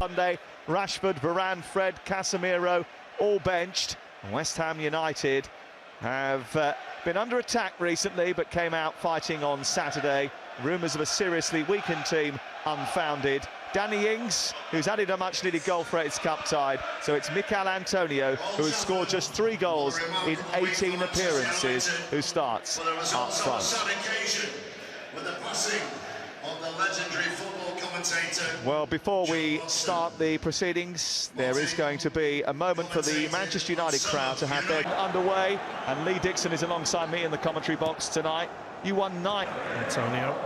Sunday, Rashford, Varane, Fred, Casemiro, all benched. West Ham United have been under attack recently, but came out fighting on Saturday. Rumours of a seriously weakened team unfounded. Danny Ings, who's added a much-needed goal for its cup tide. So it's Mikel Antonio, who has scored just 3 goals in 18 appearances, who starts up front. Well, before we start the proceedings, there is going to be a moment for the Manchester United crowd to have their underway, and Lee Dixon is alongside me in the commentary box tonight. You won 9. Antonio.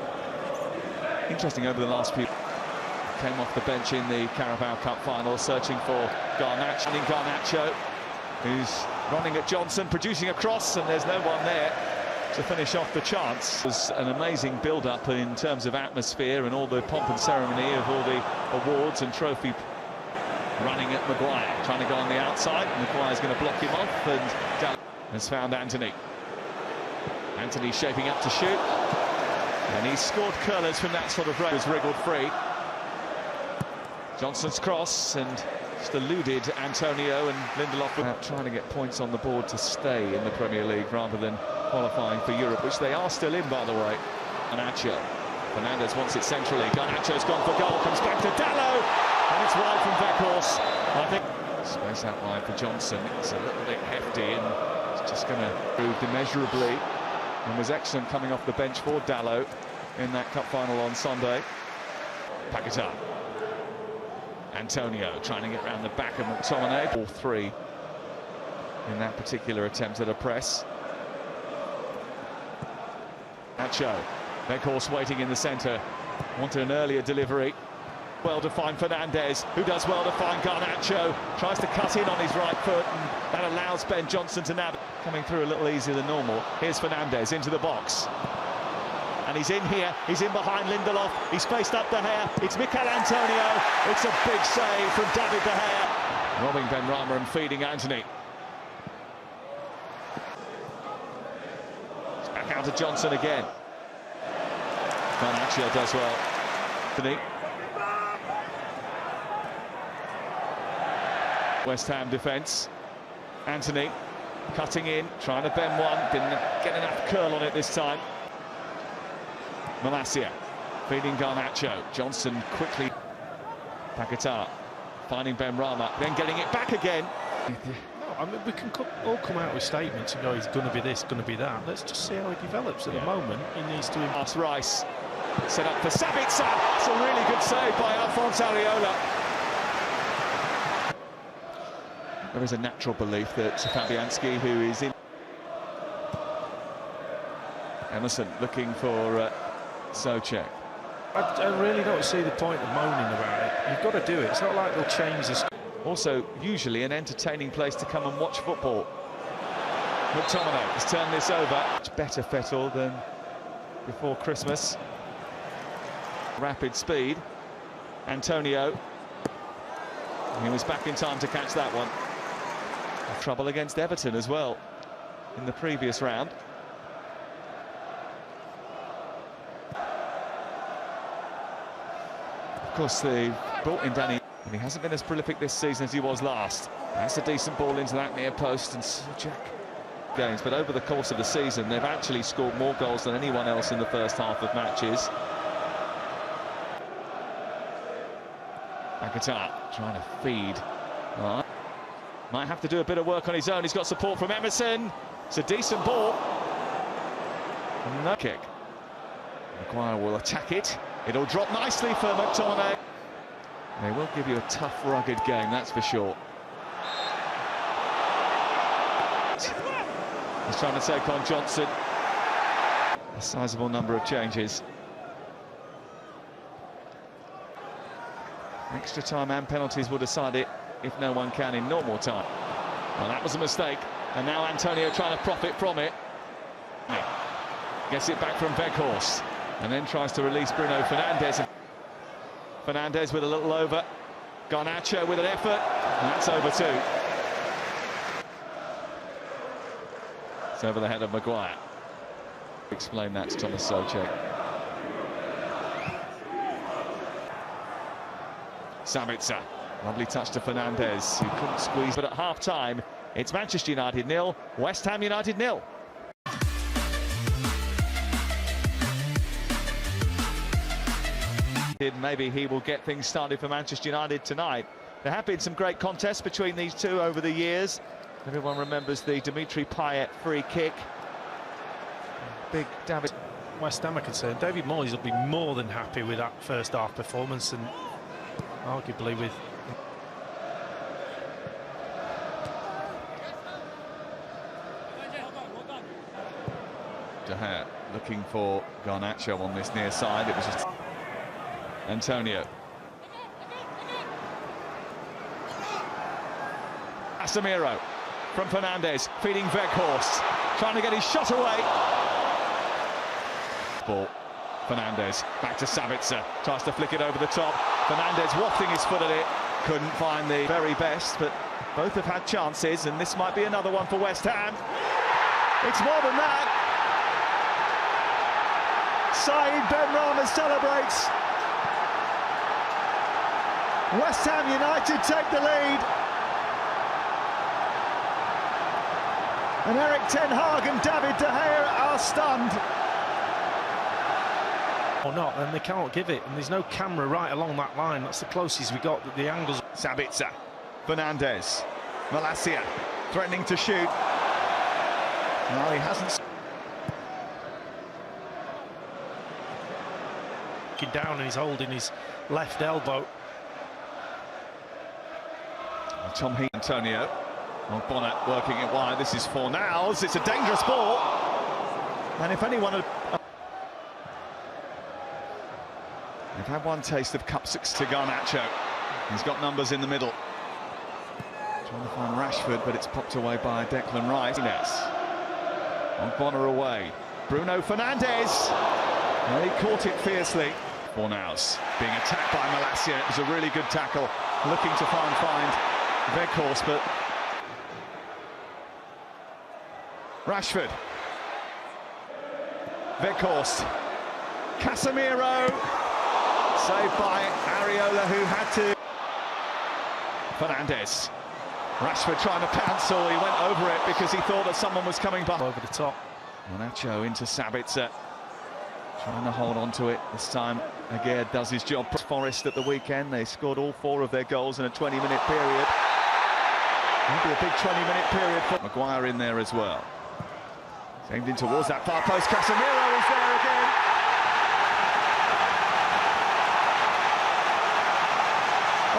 Interesting over the last few. Came off the bench in the Carabao Cup final, searching for Garnacho, who's running at Johnson, producing a cross, and there's no one there to finish off the chance. It was an amazing build-up in terms of atmosphere and all the pomp and ceremony of all the awards and trophy. Running at Maguire, trying to go on the outside. Maguire's going to block him off, and has found Anthony. Anthony shaping up to shoot, and he's scored curlers from that sort of range. Was wriggled free. Johnson's cross, and just eluded Antonio, and Lindelof trying to get points on the board to stay in the Premier League rather than qualifying for Europe, which they are still in, by the way. Garnacho. Fernandez wants it centrally. Garnacho's gone for goal, comes back to Dalot, and it's wide from Weghorst. I think space out wide for Johnson. It's a little bit hefty, and it's just going to prove immeasurably, and was excellent coming off the bench for Dalot in that cup final on Sunday. Paquetá. Antonio trying to get around the back of McTominay. All 3 in that particular attempt at a press. Nacho. Weghorst waiting in the centre. Wanted an earlier delivery. Well to find Fernandez, who does well to find Garnacho. Tries to cut in on his right foot, and that allows Ben Johnson to nab. Coming through a little easier than normal. Here's Fernandez into the box. And he's in here, he's in behind Lindelof, he's faced up De Gea, it's Mikel Antonio, it's a big save from David De Gea. Robbing Benrahma and feeding Anthony. It's back out to Johnson again. Garnacho does well. Anthony. West Ham defence. Anthony cutting in, trying to bend one, didn't get enough curl on it this time. Malacia feeding Garnacho. Johnson quickly. Paquetá finding Benrahma, then getting it back again. No, I mean, we can all come out with statements and go, he's going to be this, going to be that. Let's just see how he develops. At the moment, he needs to... Pass Rice, set up for Sabitzer. That's a really good save by Alphonse Areola. There is a natural belief that Fabianski, who is in... Emerson looking for Souček. I really don't see the point of moaning about it. You've got to do it. It's not like they'll change this. Also, usually an entertaining place to come and watch football. McTominay has turned this over. Much better Vettel than before Christmas. Rapid speed. Antonio. He was back in time to catch that one. Trouble against Everton as well in the previous round. Of course, they brought in Danny, and he hasn't been as prolific this season as he was last. That's a decent ball into that near post, and Souček games. But over the course of the season, they've actually scored more goals than anyone else in the first half of matches. Paquetá trying to feed. Might have to do a bit of work on his own. He's got support from Emerson. It's a decent ball. No kick. Maguire will attack it. It'll drop nicely for McTominay. They will give you a tough, rugged game, that's for sure. He's trying to take on Johnson. A sizable number of changes. Extra time and penalties will decide it if no one can in normal time. Well, that was a mistake, and now Antonio trying to profit from it. Gets it back from Weghorst, and then tries to release Bruno Fernandes. Fernandes with a little over. Garnacho with an effort, and that's over too. It's over the head of Maguire. Explain that to Thomas Souček. Sabitzer, lovely touch to Fernandez, who couldn't squeeze. But at half-time, it's Manchester United 0, West Ham United 0. Maybe he will get things started for Manchester United tonight. There have been some great contests between these two over the years. Everyone remembers the Dimitri Payet free kick. Big David. West Ham are concerned, David Moyes will be more than happy with that first half performance, and arguably with De Gea looking for Garnacho on this near side. It was just Antonio. Casemiro from Fernandez, feeding Weghorst, trying to get his shot away. Ball, Fernandez, back to Sabitzer, tries to flick it over the top. Fernandez wafting his foot at it, couldn't find the very best, but both have had chances, and this might be another one for West Ham. It's more than that. Saeed Benrahma celebrates. West Ham United take the lead. And Eric Ten Hag and David De Gea are stunned. Or not, and they can't give it, and there's no camera right along that line. That's the closest we got, the angles. Sabitzer, Fernandez, Malacia threatening to shoot. No, he hasn't. Looking down and he's holding his left elbow. Tom Heaton, Antonio. Well, Bonnet working it wide. This is Fornals. It's a dangerous ball. And if anyone had... They've had one taste of Cup 6 to Garnacho. He's got numbers in the middle. Trying to find Rashford, but it's popped away by Declan Rice. On Bonner away. Bruno Fernandes. Well, he caught it fiercely. Fornals being attacked by Malacia. It was a really good tackle. Looking to find Weghorst, but Rashford. Weghorst. Casemiro. Saved by Areola, who had to. Fernandez. Rashford trying to cancel. He went over it because he thought that someone was coming by. Over the top. Garnacho into Sabitzer. Trying to hold on to it. This time, Aguirre does his job. Forest at the weekend, they scored all 4 of their goals in a 20-minute period. Maybe a big 20-minute period for Maguire in there as well. Aimed in towards that far post. Casemiro is there again.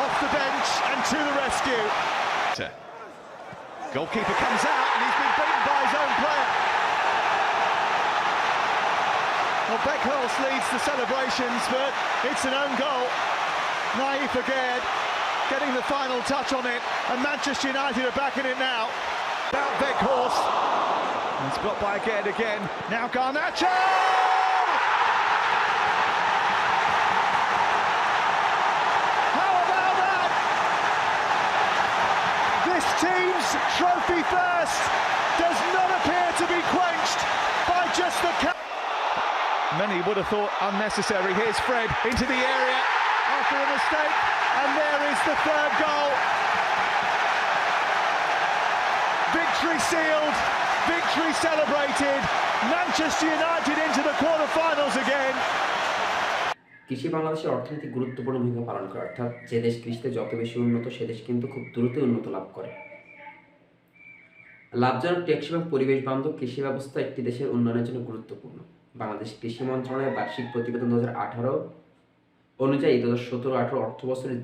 Off the bench and to the rescue. Goalkeeper comes out and he's been beaten by his own player. Well, Weghorst leads the celebrations, but it's an own goal. Naif Aguirre getting the final touch on it, and Manchester United are back in it now. About Weghorst. It's blocked by Aguirre again. Now Garnacho! How about that? This team's trophy thirst does not appear to be quenched by just the... Many would have thought unnecessary. Here's Fred into the area after a mistake, and there is the 3rd goal. Victory sealed, victory celebrated. Manchester United into the quarter-finals again. কৃষি বাংলাদেশের অর্থনৈতিক গুরুত্বপূর্ণ ভূমিকা পালন করে, অর্থাৎ যে দেশ কৃষিতে যত বেশি উন্নত সে দেশ কিন্তু খুব দ্রুত উন্নত লাভ করে। লাভজনক, টেকসই এবং পরিবেশ বান্ধব কৃষি ব্যবস্থা একটি দেশের উন্নয়নের জন্য গুরুত্বপূর্ণ। বাংলাদেশ কৃষি মন্ত্রণালয়ের বার্ষিক প্রতিবেদন 2018 অনুযায়ী 2017-18 অর্থবছরে